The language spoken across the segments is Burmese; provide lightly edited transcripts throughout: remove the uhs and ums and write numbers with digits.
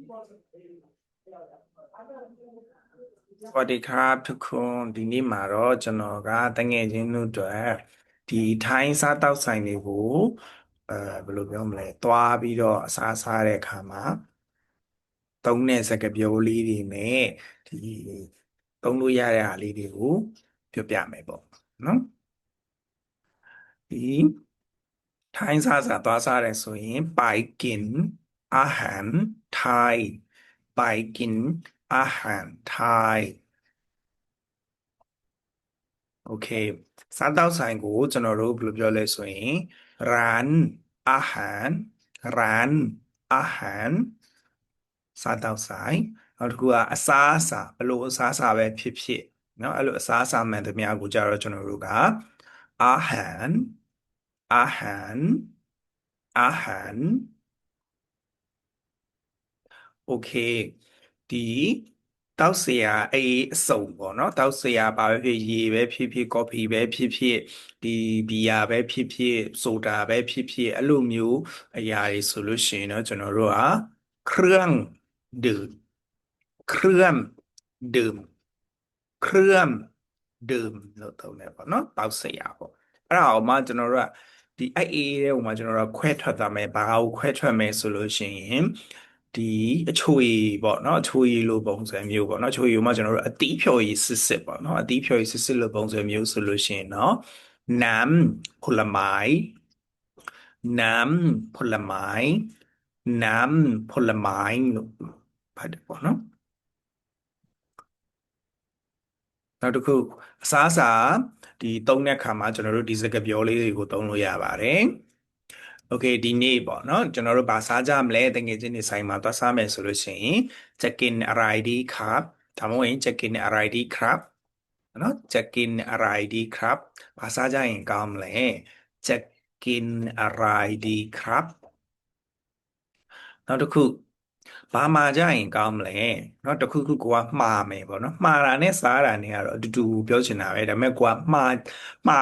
สวัสดีครับทุกคนဒီနေ့မှာတော့ကျွန်တော်ကတငယ်ချင်းတို့အတွက်ဒီထိုင်းစားတောက်ဆိုင်တွေကိုဘယ်လိုပြောမလဲသွားပြီးတော့အစားစားတဲ့အခါမှာသုံးတဲ့စကားပြောလေးတွေနဲ့ဒီသုံးလို့ရတဲ့အားလေးတွေကိုပြောပြမယ်ပေါ့နော်ဒီထိုင်းစားသွားစားတယ်ဆိုရင်ไปกินอาหารไทยไปกินอาหารไทย โอเคစားတောက်ဆိုင်ကိုကျွန်တော်တို့ဘယ်လိုပြောလဲဆိုရင်ร้านอาหารร้านอาหารစားတောက်ဆိုင်နောက်တစ်ခုကအစားအစာဘယ်လိုအစားအစာပဲဖြစ်ဖြစ်เนาะအဲ့လိုအစားအစာမှန်သမျှကိုကြတော့ကျွန်တော်တို့ကอาหารอาหารอาหารโอเคဒီတောက်เสียအေးအစုံပေါ့เนาะတောက်เสียဘာပဲဖြစ်ရေပဲဖြစ်ဖြစ်ကော်ဖီပဲဖြစ်ဖြစ်ဒီဘီယာပဲဖြစ်ဖြစ်ဆိုတာပဲဖြစ်ဖြစ်အဲ့လိုမျိုးအရာတွေဆိုလို့ရှိရင်เนาะကျွန်တော်တို့ကเครื่องดื่มเครื่องดื่มเครื่องดื่มလို့သုံးတယ်ပေါ့เนาะတောက်เสียပေါ့အဲ့ဒါအောင်မှကျွန်တော်တို့ကဒီအဲ့အေးတဲ့ဟိုမှာကျွန်တော်တို့ခွဲထွက်သွားမယ်ဘာကိုခွဲထွက်မယ်ဆိုလို့ရှိရင်ဒီအချိုရည်ပေါ့နော်အချိုရည်လိုပုံစံမျိုးပေါ့နော်အချိုရည်မှာကျွန်တော်တို့အသီးဖြော်ရည်စစ်စစ်ပေါ့နော်အသီးဖြော်ရည်စစ်စစ်လိုပုံစံမျိုးဆိုလို့ရှိရင်เนาะน้ำผลไม้น้ำผลไม้น้ำผลไม้လို့ပါတယ်ပေါ့နော်နောက်တစ်ခုအစားအစာဒီသုံးတဲ့အခါမှာကျွန်တော်တို့ဒီစကားပြောလေးတွေကိုသုံးလို့ရပါတယ်โอเคဒီနေ့ပေါ့เนาะကျွန်တော်တို့ဘာစားကြမလဲတကယ်ချင်းနေဆိုင်မှာသွားစားမယ်ဆိုလို့ရှိရင်จะกินอะไรดีครับဒါမှမဟုတ်ရင်จะกินอะไรดีครับเนาะจะกินอะไรดีครับဘာစားကြရင်ကောင်းမလဲจะกินอะไรดีครับနောက်တစ်ခုဘာမှာကြရင်ကောင်းမလဲเนาะတစ်ခုခုကိုကမှားမယ်ပေါ့เนาะမှားတာနဲ့စားတာနဲ့ကတော့အတူတူပြောချင်တာပဲဒါပေမဲ့ကိုကမှား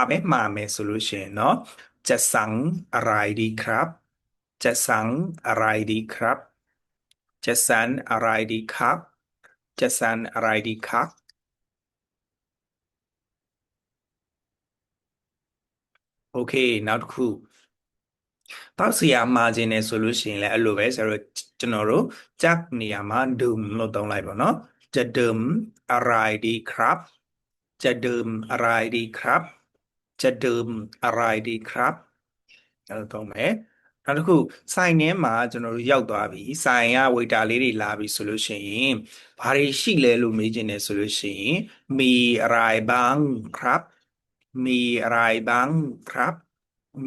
ပဲမှားမယ်ဆိုလို့ရှိရင်เนาะจะสั่งอะไรดีครับจะสั่งอะไรดีครับจะสั่งอะไรดีครับจะสั่งอะไรดีครับโอเคနောက်တစ်ခုတောက်စီယာမာဂျင်နဲ့ဆိုလို့ရှိရင်လည်းအဲ့လိုပဲဆိုတော့ကျွန်တော်တို့จักနေရာမှာဒုံလို့သုံးလိုက်ပါတော့จะดื่มอะไรดีครับจะดื่มอะไรดีครับจะดื่มอะไรดีครับအဲ့လိုသုံးမယ်နောက်တစ်ခုဆိုင်ထဲမှာကျွန်တော်တို့ရောက်သွားပြီဆိုင်ကဝေတာလေးတွေလာပြီဆိုလို့ရှိရင်ဘာတွေရှိလဲလို့မေးချင်တယ်ဆိုလို့ရှိရင်มีอะไรบ้างครับมีอะไรบ้างครับ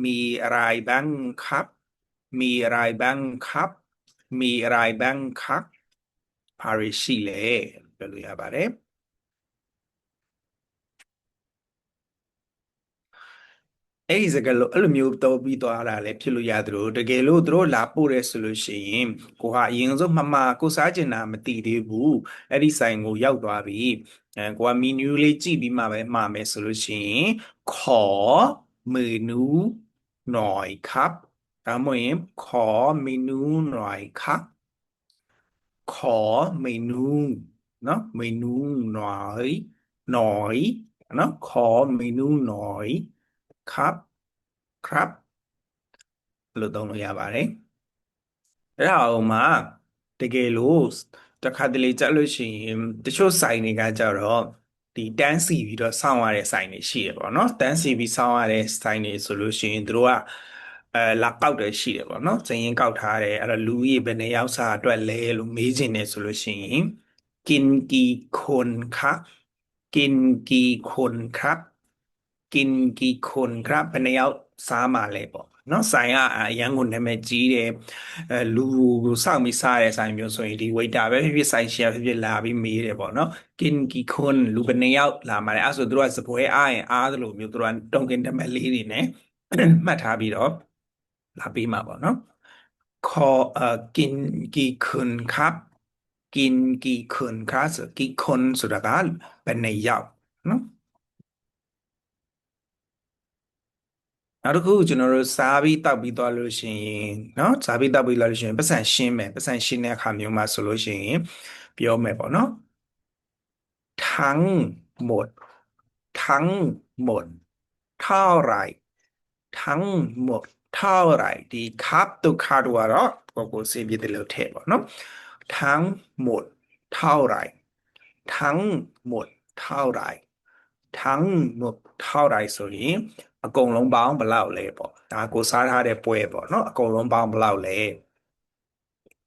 มีอะไรบ้างครับมีอะไรบ้างครับมีอะไรบ้างครับဘာတွေရှိလဲပြောလို့ရပါတယ်အဲ့ဒီစကားလို့အဲ့လိုမျိုးတော့ပြီးသွားတာလည်းဖြစ်လို့ရသလိုတကယ်လို့သူတို့လာပို့ရဲဆိုလို့ရှိရင်ကိုဟာအရင်ဆုံးမှကိုစားကျင်တာမသိသေးဘူးအဲ့ဒီဆိုင်ကိုရောက်သွားပြီကိုကမီနူးလေးကြည့်ပြီးမှပဲမှာမယ်ဆိုလို့ရှိရင်ขอเมนูหน่อยครับဒါမှမဟုတ်ရင်ขอเมนูหน่อยครับขอเมนูเนาะเมนูหน่อยหน่อยเนาะขอเมนูหน่อยครับครับလို့သုံးလို့ရပါတယ်အဲ့ဒါအောင်မှတကယ်လို့တစ်ခါတလေကြလို့ရှိရင်တချို့ဆိုင်တွေကကြတော့ဒီတန်းစီပြီးတော့စောင့်ရတဲ့ဆိုင်တွေရှိတယ်ပေါ့နော်တန်းစီပြီးစောင့်ရတဲ့ဆိုင်တွေဆိုလို့ရှိရင်တို့ကလာကောက်တယ်ရှိတယ်ပေါ့နော်စရင်ကောက်ထားတယ်အဲ့တော့လူကြီးဘယ်နှစ်ယောက်စာအတွက်လဲလို့မေးချင်တယ်ဆိုလို့ရှိရင်กินกี่คนครับกินกี่คนครับกินกี่คนครับဘယ်နှစ်ယောက်စားမှာလဲပေါ့နော်ဆိုင်ကအရန်ကိုနာမည်ကြီးတယ်လူကိုစောင့်ပြီးစားတဲ့ဆိုင်မျိုးဆိုရင်ဒီ waiter ပဲဖြစ်ဖြစ်ဆိုင်ရှင်ဖြစ်ဖြစ်လာပြီးမေးတယ်ပေါ့နော်กินกี่คนလူဘယ်နှစ်ယောက်လာမှာလဲအဲ့ဆိုသူတို့ကစပွဲအားရင်အားသလိုမျိုးသူတို့ကတုံကင်တမက်လေးတွေနဲ့မှတ်ထားပြီးတော့လာပေးမှာပေါ့နော်ขอกินกี่คนครับกินกี่คนครับဆိုกี่คนဆိုတာကဘယ်နှစ်ယောက်နော် နောက်တစ်ခုကျွန်တော်တို့စားပြီးတောက်ပြီးသွားလို့ရှိရင်เนาะစားပြီးတောက်ပြီးလာလို့ရှိရင်ပတ်စံရှင်းမယ်ပတ်စံရှင်းတဲ့အခါမျိုးမှာဆိုလို့ရှိရင်ပြောမယ်ပေါ့เนาะทั้งหมดทั้งหมดเท่าไหร่ทั้งหมดเท่าไหร่ဒီครับตุคาတို့ကတော့ကိုစေပြတယ်လို့ထည့်ပေါ့เนาะทั้งหมดเท่าไหร่ทั้งหมดเท่าไหร่ทั้งหมดเท่าไหร่ဆိုရင်အကုန်လုံးပေါင်းဘယ်လောက်လဲပေါ့ဒါကိုစားထားတဲ့ပွဲပေါ့เนาะအကုန်လုံးပေါင်းဘယ်လောက်လဲ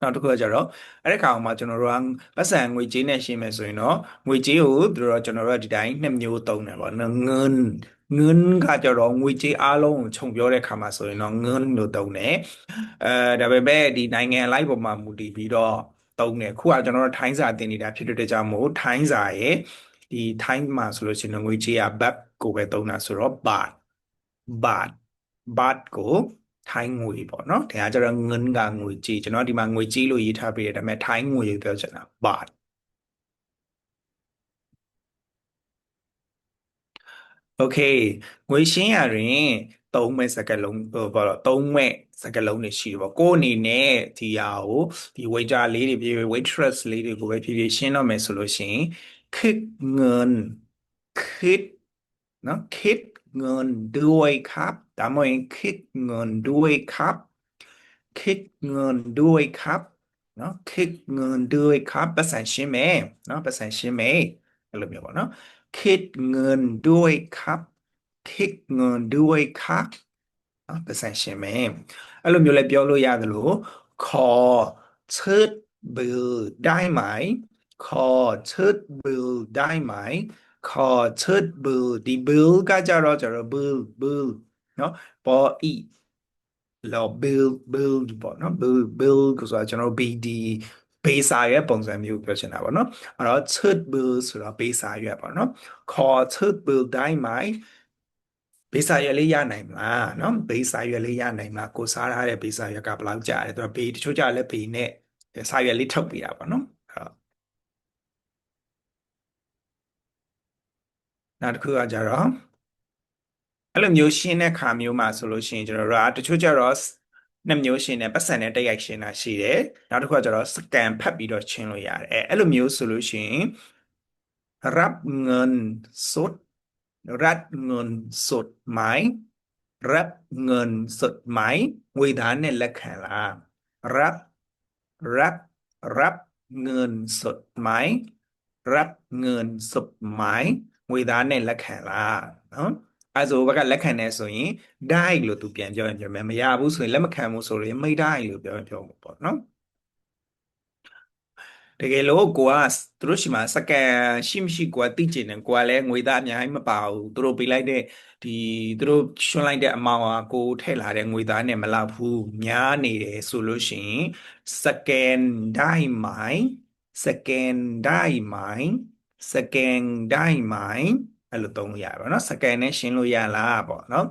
နောက်တစ်ခုကကြတော့အဲ့ဒီခါမှာကျွန်တော်တို့ကပတ်စံငွေကြေးနဲ့ရှင်းမယ်ဆိုရင်တော့ငွေကြေးကိုသူတို့ကျွန်တော်တို့ကဒီတိုင်းနှစ်မျိုးသုံးတယ်ပေါ့နော်ငွန်းကကြတော့ငွေကြေးအားလုံးကိုခြုံပြောတဲ့ခါမှာဆိုရင်တော့ငွန်းလို့သုံးတယ်ဒါပေမဲ့ဒီနိုင်ငံအလိုက်ပေါ်မှာမူတည်ပြီးတော့သုံးတယ်ခုကကျွန်တော်တို့ထိုင်းစာသင်နေတာဖြစ်တဲ့ကြောင့်မို့ထိုင်းစာရဲ့ဒီထိုင်းမှာဆိုလို့ရှိရင်ငွေကြေးကဘတ်ကိုပဲသုံးတာဆိုတော့ဘတ်ဘတ်ကိုထိုင်းငွေပေါ့နော်ဒါကကျတော့ငွန်းကငွေကြေးကျွန်တော်ဒီမှာငွေကြေးလို့ရေးထားပေးတယ်ဒါပေမဲ့ထိုင်းငွေကိုပြောချင်တာဘတ်โอเคငွေရှင်းရရင်သုံးမဲ့စကားလုံးဘာလို့သုံးမဲ့စကားလုံးတွေရှိတယ်ပေါ့ကိုယ်အနေနဲ့ဒီဟာကိုဒီ waiter လေးတွေဖြစ်ဖြစ် waitress လေးတွေကိုပဲဖြစ်ဖြစ်ရှင်းတော့မယ်ဆိုလို့ရှိရင် kick เงิน kick เนาะ kick เงินด้วยครับဒါမှမဟုတ် kick เงินด้วยครับ kick เงินด้วยครับเนาะ kick เงินด้วยครับပတ်စံရှင်းမယ်เนาะပတ်စံရှင်းမယ်အဲ့လိုမျိုးပေါ့เนาะ คิดเงินด้วยครับคิดเงินด้วยครับภาษาใช่ไหมအဲ့လိုမျိုးလည်းပြောလို့ရတယ်လို့ขอเชิดบิลได้ไหมขอเชิดบิลได้ไหมขอเชิดบิลဒီ bill ကကြတော့ bill เนาะပေါ်อีလော bill ပေါ့เนาะ bill ကိုဆိုတာကျွန်တော် BD ဘေးစာရွက်ပုံစံမျိုးပြောချင်တာပေါ့နော်အဲ့တော့ third bill ဆိုတော့ဘေးစာရွက်ပေါ့နော်ခေါ် third bill တိုင်းမှာဘေးစာရွက်လေးရနိုင်မလားနော်ဘေးစာရွက်လေးရနိုင်မလားကိုစားထားတဲ့ဘေးစာရွက်ကဘယ်လောက်ကြာလဲသူကဘေးတချို့ကြာလဲဘေးနဲ့စာရွက်လေးထုတ်ပေးတာပေါ့နော်နောက်တစ်ခုကကြတော့အဲ့လိုမျိုးရှင်းတဲ့ခါမျိုးမှာဆိုလို့ရှိရင်ကျွန်တော်တို့ကတချို့ကြတော့နှစ်မျိုးရှင်းတယ်ပတ်စံနဲ့တိုက်ရိုက်ရှင်းတာရှိတယ်နောက်တစ်ခုကကြတော့စကန်ဖတ်ပြီးတော့ရှင်းလို့ရတယ်အဲ့လိုမျိုးဆိုလို့ရှိရင်รับเงินสดรับเงินสดไหมรับเงินสดไหมငွေသားနဲ့လက်ခံလားรับรับรับเงินสดไหมรับเงินสดไหมငွေသားနဲ့လက်ခံလားနော်အဲဆိုဘက်ကလက်ခံနေဆိုရင်ได้လို့သူပြန်ပြောရင်ပြောမယ်မရဘူးဆိုရင်လက်မခံဘူးဆိုရင်ไม่ได้လို့ပြောမှာပေါ့နော်တကယ်လို့ကိုကသူတို့ရှိမှာစကန်ရှိမရှိကိုကသိကျင်တယ်ကိုကလည်းငွေသားအများကြီးမပါဘူးသူတို့ပေးလိုက်တဲ့ဒီသူတို့ရှင်းလိုက်တဲ့အမောင်ကကိုထည့်လာတဲ့ငွေသားနဲ့မလောက်ဘူးများနေတယ်ဆိုလို့ရှိရင်စကန်ได้ไหมสแกนได้ไหมสแกนได้ไหมအဲ့လိုသုံးလို့ရပါတော့เนาะစကန်နဲ့ရှင်းလို့ရလားပေါ့เนาะ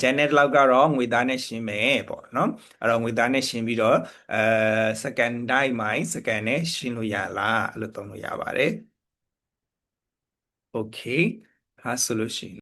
ဂျန်net လောက်ကတော့ငွေသားနဲ့ရှင်းမယ်ပေါ့เนาะအဲ့တော့ငွေသားနဲ့ရှင်းပြီးတော့စကန်တိုင်းမိုင်းစကန်နဲ့ရှင်းလို့ရလားအဲ့လိုသုံးလို့ရပါတယ်โอเคဒါဆိုလို့ရှိရင်